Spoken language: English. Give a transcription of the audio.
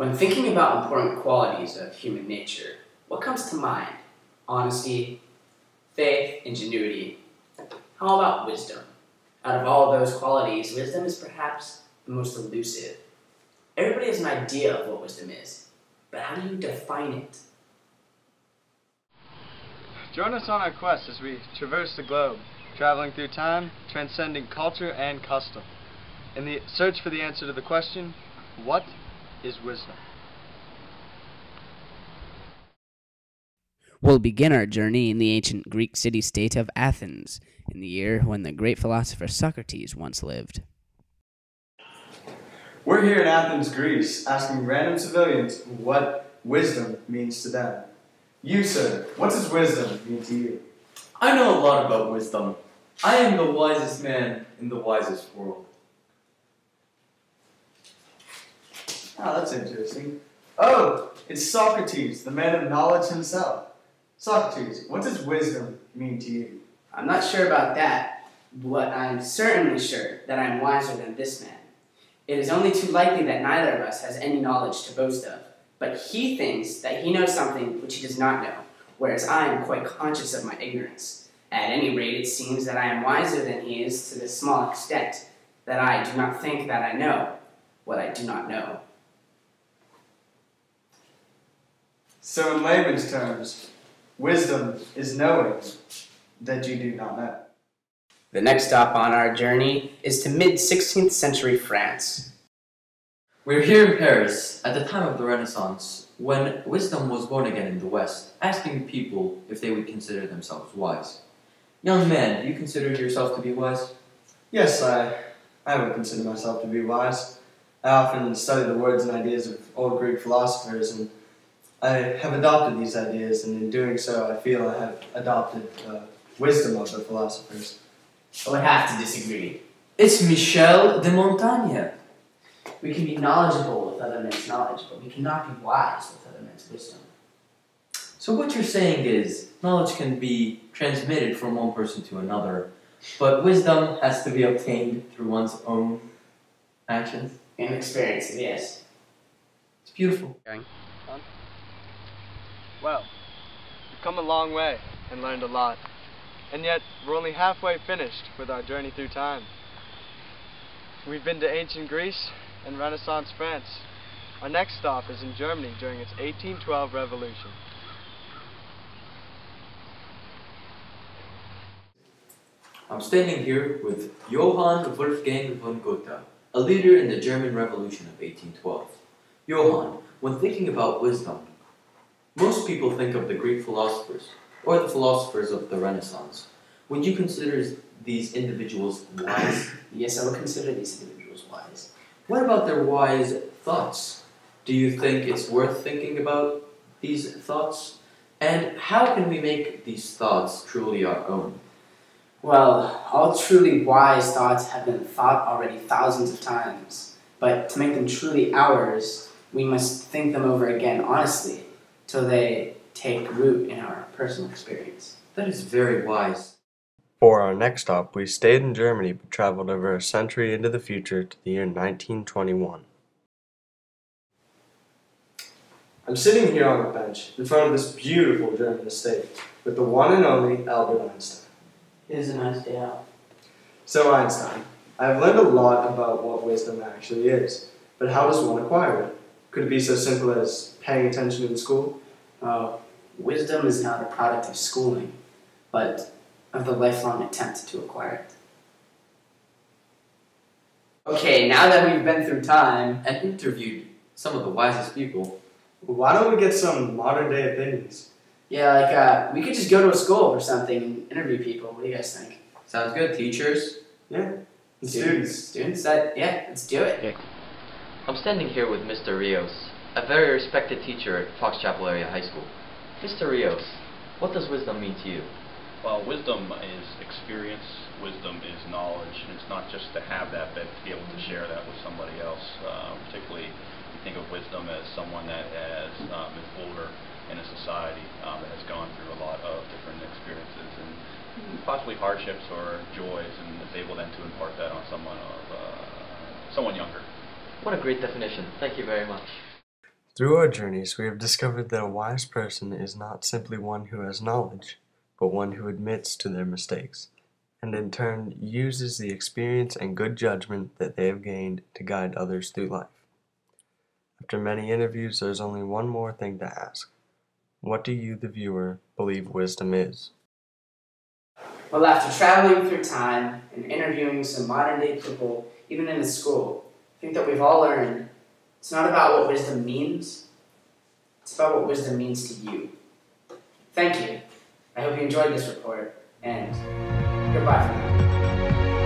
When thinking about important qualities of human nature, what comes to mind? Honesty, faith, ingenuity. How about wisdom? Out of all those qualities, wisdom is perhaps the most elusive. Everybody has an idea of what wisdom is, but how do you define it? Join us on our quest as we traverse the globe, traveling through time, transcending culture and custom, in the search for the answer to the question, what is wisdom? We'll begin our journey in the ancient Greek city-state of Athens, in the year when the great philosopher Socrates once lived. We're here in Athens, Greece, asking random civilians what wisdom means to them. You, sir, what does wisdom mean to you? I know a lot about wisdom. I am the wisest man in the wisest world. Oh, that's interesting. Oh, it's Socrates, the man of knowledge himself. Socrates, what does wisdom mean to you? I'm not sure about that, but I'm certainly sure that I'm wiser than this man. It is only too likely that neither of us has any knowledge to boast of, but he thinks that he knows something which he does not know, whereas I am quite conscious of my ignorance. At any rate, it seems that I am wiser than he is to this small extent, that I do not think that I know what I do not know. So in layman's terms, wisdom is knowing that you do not know. The next stop on our journey is to mid-16th century France. We're here in Paris, at the time of the Renaissance, when wisdom was born again in the West, asking people if they would consider themselves wise. Young man, do you consider yourself to be wise? Yes, I would consider myself to be wise. I often study the words and ideas of old Greek philosophers, and I have adopted these ideas, and in doing so, I feel I have adopted the wisdom of the philosophers. I would have to disagree. It's Michel de Montaigne. We can be knowledgeable with other men's knowledge, but we cannot be wise with other men's wisdom. So what you're saying is, knowledge can be transmitted from one person to another, but wisdom has to be obtained through one's own actions? And experiences, yes. It's beautiful. Well, we've come a long way and learned a lot, and yet we're only halfway finished with our journey through time. We've been to ancient Greece and Renaissance France. Our next stop is in Germany during its 1812 revolution. I'm standing here with Johann Wolfgang von Goethe, a leader in the German Revolution of 1812. Johann, when thinking about wisdom, most people think of the Greek philosophers, or the philosophers of the Renaissance. Would you consider these individuals wise? Yes, I would consider these individuals wise. What about their wise thoughts? Do you think it's worth thinking about these thoughts? And how can we make these thoughts truly our own? Well, all truly wise thoughts have been thought already thousands of times, but to make them truly ours, we must think them over again honestly, till they take root in our personal experience. That is very wise. For our next stop, we stayed in Germany but traveled over a century into the future to the year 1921. I'm sitting here on a bench in front of this beautiful German estate with the one and only Albert Einstein. It is a nice day out. So Einstein, I've learned a lot about what wisdom actually is, but how does one acquire it? Could it be so simple as paying attention in school? Wisdom is not a product of schooling, but of the lifelong attempt to acquire it. Okay, now that we've been through time And interviewed some of the wisest people. Why don't we get some modern day opinions? yeah, we could just go to a school or something and interview people. What do you guys think? Sounds good, teachers. Yeah, students. Students, yeah, let's do it. Yeah. I'm standing here with Mr. Rios, a very respected teacher at Fox Chapel Area High School. Mr. Rios, what does wisdom mean to you? Well, wisdom is experience, wisdom is knowledge, and it's not just to have that, but to be able to share that with somebody else. Particularly, you think of wisdom as someone that is older in a society that has gone through a lot of different experiences and possibly hardships or joys, and is able then to impart that on someone younger. What a great definition. Thank you very much. Through our journeys, we have discovered that a wise person is not simply one who has knowledge, but one who admits to their mistakes, and in turn uses the experience and good judgment that they have gained to guide others through life. After many interviews, there's only one more thing to ask. What do you, the viewer, believe wisdom is? Well, after traveling through time and interviewing some modern-day people, even in the school, I think that we've all learned it's not about what wisdom means, it's about what wisdom means to you. Thank you. I hope you enjoyed this report, and goodbye for now.